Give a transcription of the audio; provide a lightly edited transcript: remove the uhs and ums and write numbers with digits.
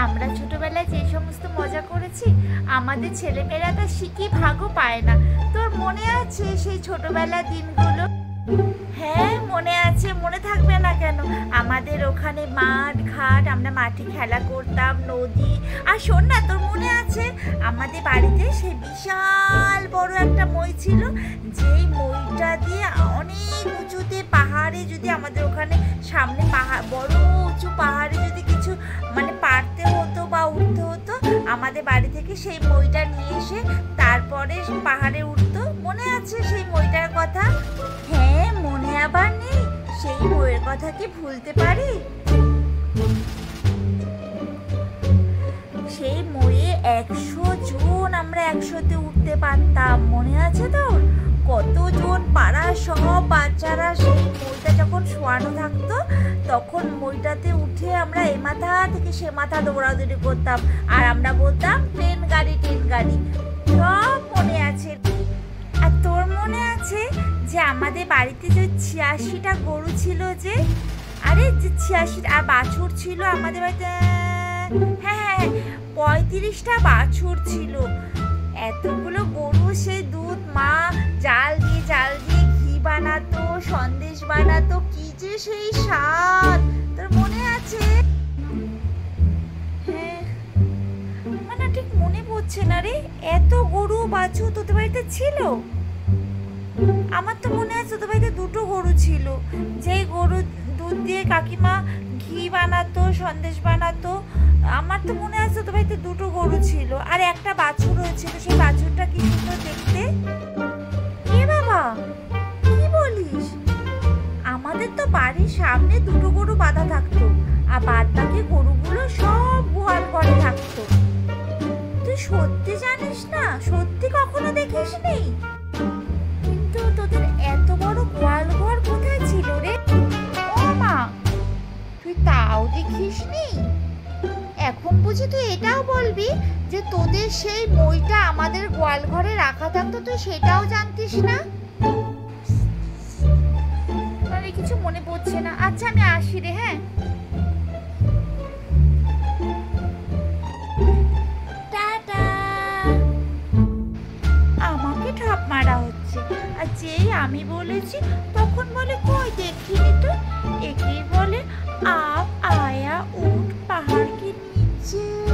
আমরা ছোটবেলায় যে সমস্ত মজা করেছি আমাদের ছেলেমেয়েরা তা শিখি ভাগও পায় না। তোর মনে আছে সেই ছোটবেলার দিনগুলো? হ্যাঁ মনে আছে, মনে থাকবে না কেন? আমাদের ওখানে মাঠ ঘাট, আমরা মাঠে খেলা করতাম, নদী। আর শোন না, তোর মনে আছে আমাদের বাড়িতে সেই বিশাল বড় একটা মই ছিল, যেই মইটা দিয়ে অনেক উঁচুতে পাহাড়ে, যদি আমাদের ওখানে সামনে পাহাড়, বড় উঁচু পাহাড়ে যদি কিছু মানে পারতে হতো বা উঠতে হতো, আমাদের বাড়ি থেকে সেই মইটা নিয়ে এসে তারপরে পাহাড়ে উঠতো। মনে আছে সেই মইটার কথা? হ্যাঁ মনে আবার নেই? সেই বইয়ের কথা কি ভুলতে পারি? সেই মইয়ে 100 জন আমরা একসাথে উঠতে পারতাম, মনে আছে তোর? কতজন পাড়ার সব বাচ্চারা সেই মইটা যখন শোয়ানো থাকতো তখন মইটাতে উঠে আমরা এ মাথা থেকে সে মাথা দৌড়াদৌড়ি করতাম, আর আমরা বলতাম ট্রেন গাড়ি ট্রেন গাড়ি। সব মনে আছে। আর তোর মনে আছে যে আমাদের বাড়িতে যে 86টা গরু ছিল, যে আরে যে 86 আর বাছুর ছিল আমাদের বাড়িতে? হ্যাঁ হ্যাঁ 35টা বাছুর ছিল। এতগুলো গরু, সেই দুধ মা জাল দিয়ে ঘি বানাতো, সন্দেশ বানাতো, কি যে সেই স্বাদ, তোর মনে আছে? হ্যাঁ মানে ঠিক মনে পড়ছে না রে, এত গরু বাছুর তোদের বাড়িতে ছিল? আমার তো মনে আছে তোদের বাড়িতে 2টো গরু ছিল, যেই গরু দুধ দিয়ে কাকিমা ঘি বানাতো, সন্দেশ বানাতো। আমার তো মনে আছে তোদের বাড়িতে 2টো গরু ছিল, আর একটা বাছুর হয়েছিল। সেই বাছুরটা কি সুন্দর দেখতে! এ বাবা কি বলিস? আমাদের তো বাড়ির সামনে 2টো গরু বাঁধা থাকতো, আর বাদ বাকি গরুগুলো সব গোয়াল ঘরে থাকতো। তুই সত্যি জানিস না? সত্যি কখনো দেখিস নি? কিন্তু তোদের এত বড় গোয়াল ঘর কোথায় ছিল রে? ও মা, তুই তাও দেখিস নি? এখন বুঝি তুই এটাও বলবি যে তোদের সেই মইটা আমাদের গোয়াল ঘরে রাখা থাকতো, তুই সেটাও জানতিস না? আরে কিছু মনে পড়ছে না। আচ্ছা আমি আসি রে। হ্যাঁ টাটা। আমাকে ঠাপ মারা হচ্ছে, আর যেই আমি বলেছি তখন বলে কই দেখিনি তো। একেই বলে আপ আয়া উঠ পাহাড় के नीचे।